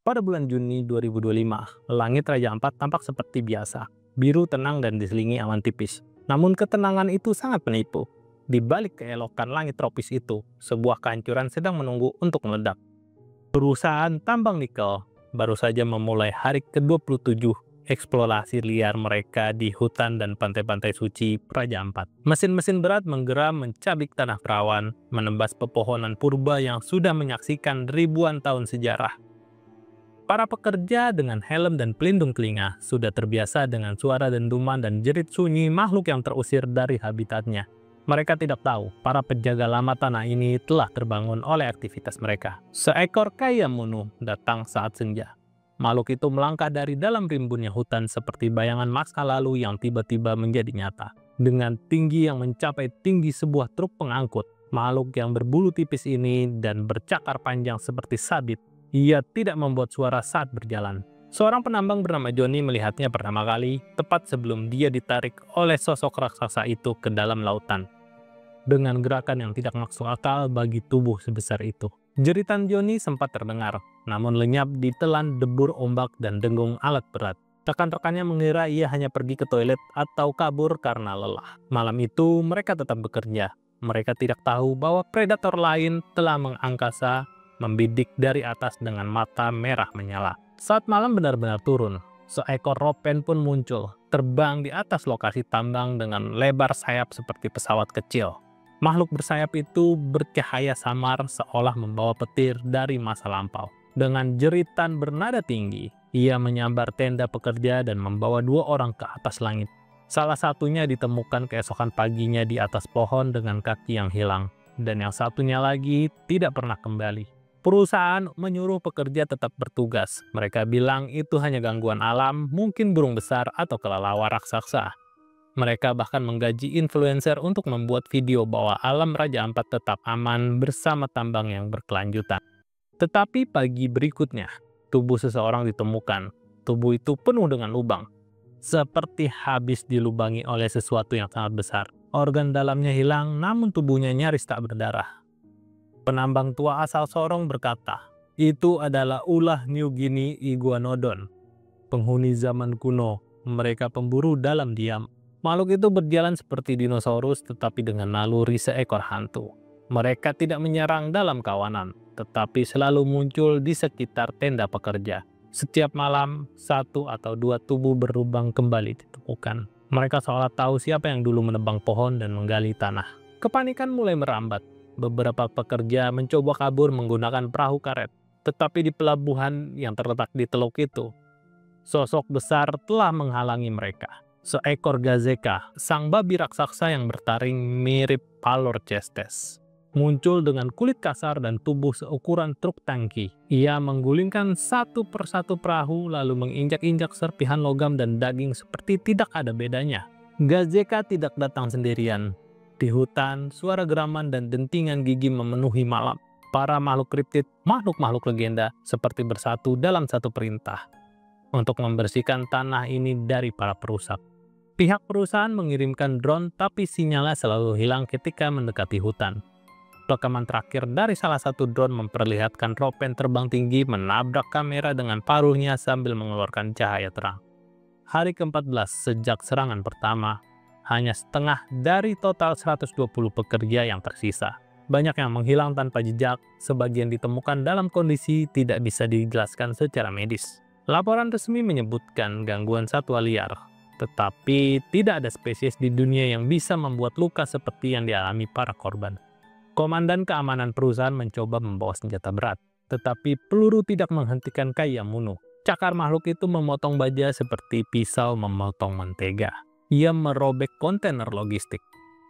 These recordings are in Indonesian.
Pada bulan Juni 2025, langit Raja Ampat tampak seperti biasa, biru tenang dan diselingi awan tipis. Namun ketenangan itu sangat menipu. Di balik keelokan langit tropis itu, sebuah kehancuran sedang menunggu untuk meledak. Perusahaan tambang nikel baru saja memulai hari ke-27 eksplorasi liar mereka di hutan dan pantai-pantai suci Raja Ampat. Mesin-mesin berat menggeram mencabik tanah perawan, menembas pepohonan purba yang sudah menyaksikan ribuan tahun sejarah. Para pekerja dengan helm dan pelindung telinga sudah terbiasa dengan suara dentuman dan jerit sunyi makhluk yang terusir dari habitatnya. Mereka tidak tahu para penjaga lama tanah ini telah terbangun oleh aktivitas mereka. Seekor Kayamunu datang saat senja. Makhluk itu melangkah dari dalam rimbunnya hutan seperti bayangan masa lalu yang tiba-tiba menjadi nyata. Dengan tinggi yang mencapai tinggi sebuah truk pengangkut, makhluk yang berbulu tipis ini dan bercakar panjang seperti sabit, ia tidak membuat suara saat berjalan. Seorang penambang bernama Johnny melihatnya pertama kali, tepat sebelum dia ditarik oleh sosok raksasa itu ke dalam lautan. Dengan gerakan yang tidak masuk akal bagi tubuh sebesar itu. Jeritan Johnny sempat terdengar, namun lenyap ditelan debur ombak dan dengung alat berat. Rekan-rekannya mengira ia hanya pergi ke toilet atau kabur karena lelah. Malam itu mereka tetap bekerja. Mereka tidak tahu bahwa predator lain telah mengangkasa membidik dari atas dengan mata merah menyala. Saat malam benar-benar turun, seekor ropen pun muncul, terbang di atas lokasi tambang dengan lebar sayap seperti pesawat kecil. Makhluk bersayap itu bercahaya samar seolah membawa petir dari masa lampau. Dengan jeritan bernada tinggi, ia menyambar tenda pekerja dan membawa dua orang ke atas langit. Salah satunya ditemukan keesokan paginya di atas pohon dengan kaki yang hilang, dan yang satunya lagi tidak pernah kembali. Perusahaan menyuruh pekerja tetap bertugas. Mereka bilang itu hanya gangguan alam, mungkin burung besar atau kelelawar raksasa. Mereka bahkan menggaji influencer untuk membuat video bahwa alam Raja Ampat tetap aman bersama tambang yang berkelanjutan. Tetapi pagi berikutnya, tubuh seseorang ditemukan. Tubuh itu penuh dengan lubang, seperti habis dilubangi oleh sesuatu yang sangat besar. Organ dalamnya hilang, namun tubuhnya nyaris tak berdarah. Penambang tua asal Sorong berkata, itu adalah ulah New Guinea Iguanodon, penghuni zaman kuno. Mereka pemburu dalam diam. Makhluk itu berjalan seperti dinosaurus tetapi dengan naluri seekor hantu. Mereka tidak menyerang dalam kawanan, tetapi selalu muncul di sekitar tenda pekerja. Setiap malam, satu atau dua tubuh berlubang kembali ditemukan. Mereka seolah tahu siapa yang dulu menebang pohon dan menggali tanah. Kepanikan mulai merambat. Beberapa pekerja mencoba kabur menggunakan perahu karet. Tetapi di pelabuhan yang terletak di teluk itu, sosok besar telah menghalangi mereka. Seekor Gazeka, sang babi raksasa yang bertaring mirip Palorchestes, muncul dengan kulit kasar dan tubuh seukuran truk tangki. Ia menggulingkan satu persatu perahu lalu menginjak-injak serpihan logam dan daging seperti tidak ada bedanya. Gazeka tidak datang sendirian. Di hutan, suara geraman dan dentingan gigi memenuhi malam. Para makhluk kriptid, makhluk-makhluk legenda, seperti bersatu dalam satu perintah untuk membersihkan tanah ini dari para perusak. Pihak perusahaan mengirimkan drone, tapi sinyalnya selalu hilang ketika mendekati hutan. Rekaman terakhir dari salah satu drone memperlihatkan ropen terbang tinggi menabrak kamera dengan paruhnya sambil mengeluarkan cahaya terang. Hari ke-14 sejak serangan pertama, hanya setengah dari total 120 pekerja yang tersisa. Banyak yang menghilang tanpa jejak, sebagian ditemukan dalam kondisi tidak bisa dijelaskan secara medis. Laporan resmi menyebutkan gangguan satwa liar, tetapi tidak ada spesies di dunia yang bisa membuat luka seperti yang dialami para korban. Komandan keamanan perusahaan mencoba membawa senjata berat, tetapi peluru tidak menghentikan Kayamunu. Cakar makhluk itu memotong baja seperti pisau memotong mentega. Ia merobek kontainer logistik,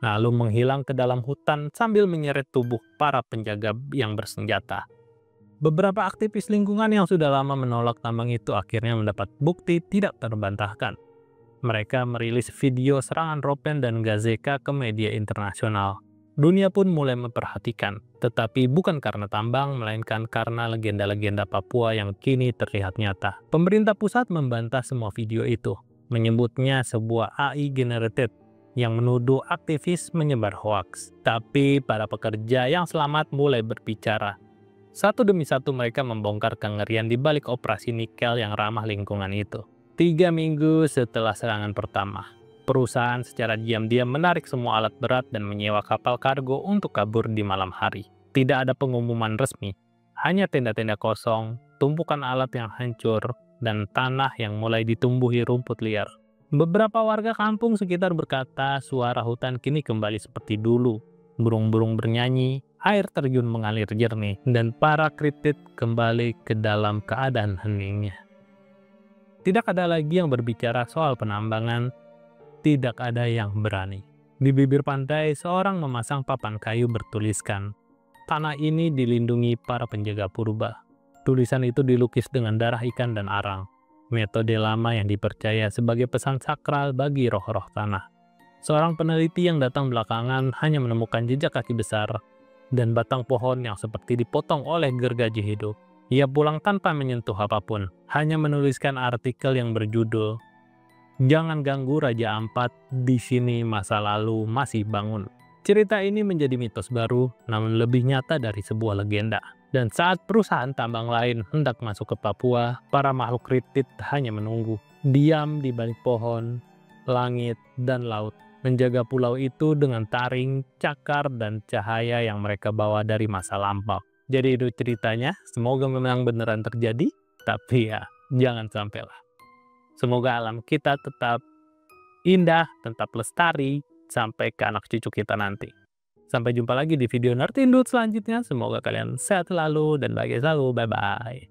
lalu menghilang ke dalam hutan sambil menyeret tubuh para penjaga yang bersenjata. Beberapa aktivis lingkungan yang sudah lama menolak tambang itu akhirnya mendapat bukti tidak terbantahkan. Mereka merilis video serangan ropen dan Gazeka ke media internasional. Dunia pun mulai memperhatikan, tetapi bukan karena tambang, melainkan karena legenda-legenda Papua yang kini terlihat nyata. Pemerintah pusat membantah semua video itu, menyebutnya sebuah AI generated yang menuduh aktivis menyebar hoaks. Tapi para pekerja yang selamat mulai berbicara. Satu demi satu mereka membongkar kengerian di balik operasi nikel yang ramah lingkungan itu. 3 minggu setelah serangan pertama, perusahaan secara diam-diam menarik semua alat berat dan menyewa kapal kargo untuk kabur di malam hari. Tidak ada pengumuman resmi, hanya tenda-tenda kosong, tumpukan alat yang hancur, dan tanah yang mulai ditumbuhi rumput liar. Beberapa warga kampung sekitar berkata suara hutan kini kembali seperti dulu. Burung-burung bernyanyi, air terjun mengalir jernih, dan para kritit kembali ke dalam keadaan heningnya. Tidak ada lagi yang berbicara soal penambangan, tidak ada yang berani. Di bibir pantai, seorang memasang papan kayu bertuliskan, "Tanah ini dilindungi para penjaga purba." Tulisan itu dilukis dengan darah ikan dan arang, metode lama yang dipercaya sebagai pesan sakral bagi roh-roh tanah. Seorang peneliti yang datang belakangan hanya menemukan jejak kaki besar dan batang pohon yang seperti dipotong oleh gergaji hidup. Ia pulang tanpa menyentuh apapun, hanya menuliskan artikel yang berjudul, "Jangan ganggu Raja Ampat, di sini masa lalu masih bangun." Cerita ini menjadi mitos baru, namun lebih nyata dari sebuah legenda. Dan saat perusahaan tambang lain hendak masuk ke Papua, para makhluk kritit hanya menunggu, diam di balik pohon, langit, dan laut, menjaga pulau itu dengan taring, cakar, dan cahaya yang mereka bawa dari masa lampau. Jadi itu ceritanya, semoga memang beneran terjadi, tapi ya jangan sampailah. Semoga alam kita tetap indah, tetap lestari, sampai ke anak cucu kita nanti. Sampai jumpa lagi di video Nerdindut selanjutnya, semoga kalian sehat selalu dan bahagia selalu, bye-bye.